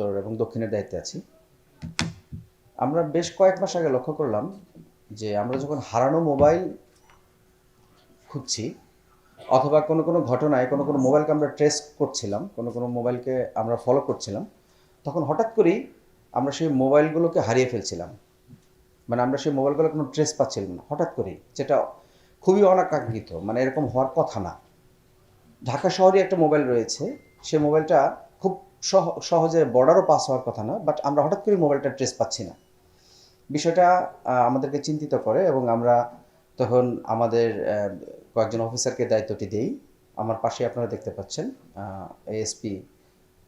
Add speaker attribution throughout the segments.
Speaker 1: উত্তর এবং দক্ষিণের দায়িত্বে আছি। আমরা বেশ কয়েক মাস আগে লক্ষ্য করলাম যে আমরা যখন হারানো মোবাইল খুঁজছি অথবা কোনো ঘটনায় কোনো মোবাইলকে আমরা ট্রেস করছিলাম, কোনো মোবাইলকে আমরা ফলো করছিলাম, তখন হঠাৎ করেই আমরা সেই মোবাইলগুলোকে হারিয়ে ফেলছিলাম। মানে আমরা সেই মোবাইলগুলোর কোনো ট্রেস পাচ্ছিলাম না হঠাৎ করেই, যেটা খুবই অনাকাঙ্ক্ষিত, মানে এরকম হওয়ার কথা না। ঢাকা শহরে একটা মোবাইল রয়েছে, সে মোবাইলটা খুব সহজে বর্ডারও পাস হওয়ার কথা না, বাট আমরা হঠাৎ করে মোবাইলটা ট্রেস পাচ্ছি না। বিষয়টা আমাদেরকে চিন্তিত করে এবং আমরা তখন আমাদের কয়েকজন অফিসারকে দায়িত্বটি দেই। আমার পাশে আপনারা দেখতে পাচ্ছেন এএসপি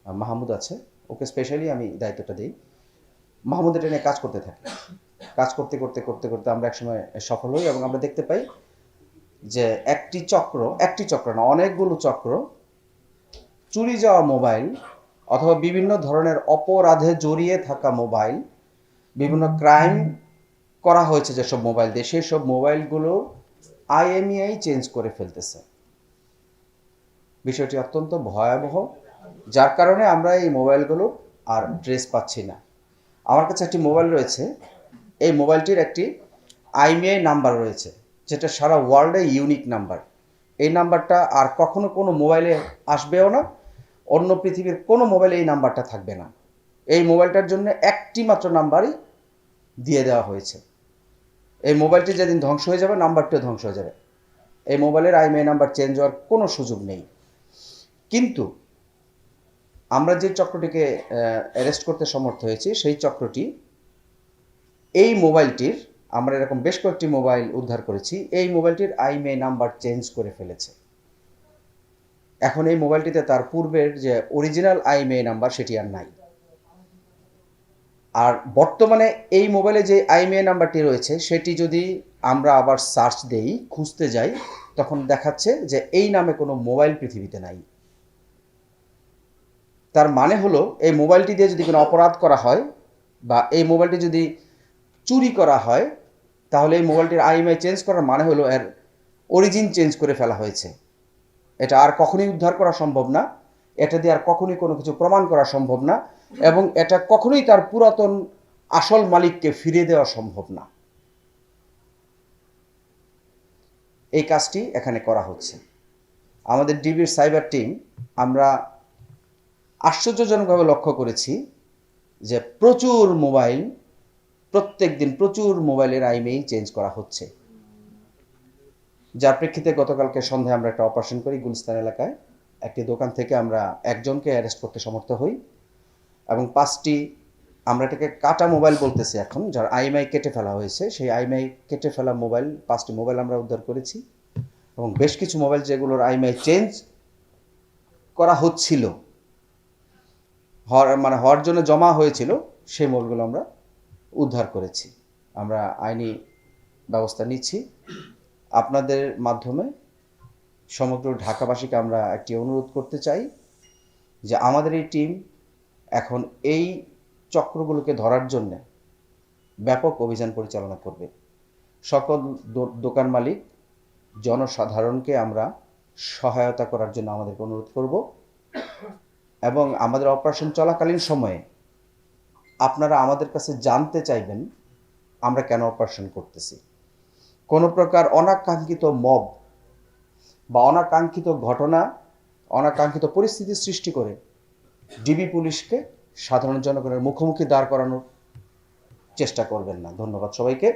Speaker 1: মাহমুদ আছে, ওকে স্পেশালি আমি দায়িত্বটা দিই। মাহমুদ এটা নিয়ে কাজ করতে থাকে। কাজ করতে করতে করতে করতে আমরা একসময় সফল হই এবং আমরা দেখতে পাই যে একটি চক্র না, অনেকগুলো চক্র চুরি যাওয়া মোবাইল অথবা বিভিন্ন ধরনের অপরাধে জড়িয়ে থাকা মোবাইল, বিভিন্ন ক্রাইম করা হয়েছে যেসব মোবাইল দিয়ে, সেই সব মোবাইলগুলো আইএমইআই চেঞ্জ করে ফেলতেছে। বিষয়টি অত্যন্ত ভয়াবহ, যার কারণে আমরা এই মোবাইলগুলো আর ট্রেস পাচ্ছি না। আমার কাছে একটি মোবাইল রয়েছে, এই মোবাইলটির একটি আইএমইআই নাম্বার রয়েছে, যেটা সারা ওয়ার্ল্ডে ইউনিক নাম্বার। এই নাম্বারটা আর কখনো কোনো মোবাইলে আসবেও না, অন্য পৃথিবীর কোনো মোবাইলে এই নাম্বারটা থাকবে না। এই মোবাইলটার জন্য একটি মাত্র নাম্বারই দিয়ে দেওয়া হয়েছে। এই মোবাইলটি যেদিন ধ্বংস হয়ে যাবে, নাম্বারটিও ধ্বংস হয়ে যাবে। এই মোবাইলের আইএমইআই নাম্বার চেঞ্জ হওয়ার কোনো সুযোগ নেই। কিন্তু আমরা যে চক্রটিকে অ্যারেস্ট করতে সমর্থ হয়েছি, সেই চক্রটি এই মোবাইলটির, আমরা এরকম বেশ কয়েকটি মোবাইল উদ্ধার করেছি, এই মোবাইলটির আইএমইআই নাম্বার চেঞ্জ করে ফেলেছে। এখন এই মোবাইলটিতে তার পূর্বের যে অরিজিনাল আইএমইআই নাম্বার সেটি আর নাই। আর বর্তমানে এই মোবাইলে যে আইএমইআই নাম্বারটি রয়েছে সেটি যদি আমরা আবার সার্চ দেই, খুঁজতে যাই, তখন দেখাচ্ছে যে এই নামে কোনো মোবাইল পৃথিবীতে নাই। তার মানে হলো এই মোবাইলটি দিয়ে যদি কোনো অপরাধ করা হয় বা এই মোবাইলটি যদি চুরি করা হয়, তাহলে এই মোবাইলটির আইএমইআই চেঞ্জ করার মানে হলো এর অরিজিন চেঞ্জ করে ফেলা হয়েছে। এটা আর কখনোই উদ্ধার করা সম্ভব না, এটা দিয়ে আর কখনোই কোনো কিছু প্রমাণ করা সম্ভব না, এবং এটা কখনোই তার পুরাতন আসল মালিককে ফিরিয়ে দেওয়া সম্ভব না। এই কাজটি এখানে করা হচ্ছে। আমাদের ডিবির সাইবার টিম, আমরা আশ্চর্যজনকভাবে লক্ষ্য করেছি যে প্রত্যেক দিন প্রচুর মোবাইলের আইএমইআই চেঞ্জ করা হচ্ছে, যার প্রেক্ষিতে গতকালকে সন্ধ্যায় আমরা একটা অপারেশন করি গুলিস্তান এলাকায়। একটি দোকান থেকে আমরা একজনকে অ্যারেস্ট করতে সমর্থ হই এবং 5টি, আমরা এটাকে কাটা মোবাইল বলতেছি এখন, যার আইএমইআই কেটে ফেলা হয়েছে, সেই আইএমইআই কেটে ফেলা মোবাইল 5টি মোবাইল আমরা উদ্ধার করেছি এবং বেশ কিছু মোবাইল যেগুলোর আইএমইআই চেঞ্জ করা হচ্ছিল, হওয়ার জন্য জমা হয়েছিল, সেই মোবাইলগুলো আমরা উদ্ধার করেছি। আমরা আইনি ব্যবস্থা নিচ্ছি। আপনাদের মাধ্যমে সমগ্র ঢাকাবাসীকে আমরা একটি অনুরোধ করতে চাই যে আমাদের এই টিম এখন এই চক্রগুলোকে ধরার জন্য ব্যাপক অভিযান পরিচালনা করবে। সকল দোকান মালিক, জনসাধারণকে আমরা সহায়তা করার জন্য আমাদেরকে অনুরোধ করব এবং আমাদের অপারেশন চলাকালীন সময়ে আপনারা আমাদের কাছে জানতে চাইবেন আমরা কেন অপারেশন করতেছি। কোনো প্রকার অনাকাঙ্ক্ষিত মব বা অনাকাঙ্ক্ষিত ঘটনা, অনাকাঙ্ক্ষিত পরিস্থিতি সৃষ্টি করে ডিবি পুলিশকে সাধারণ জনগণের মুখোমুখি দাঁড় করানোর চেষ্টা করবেন না। ধন্যবাদ সবাইকে।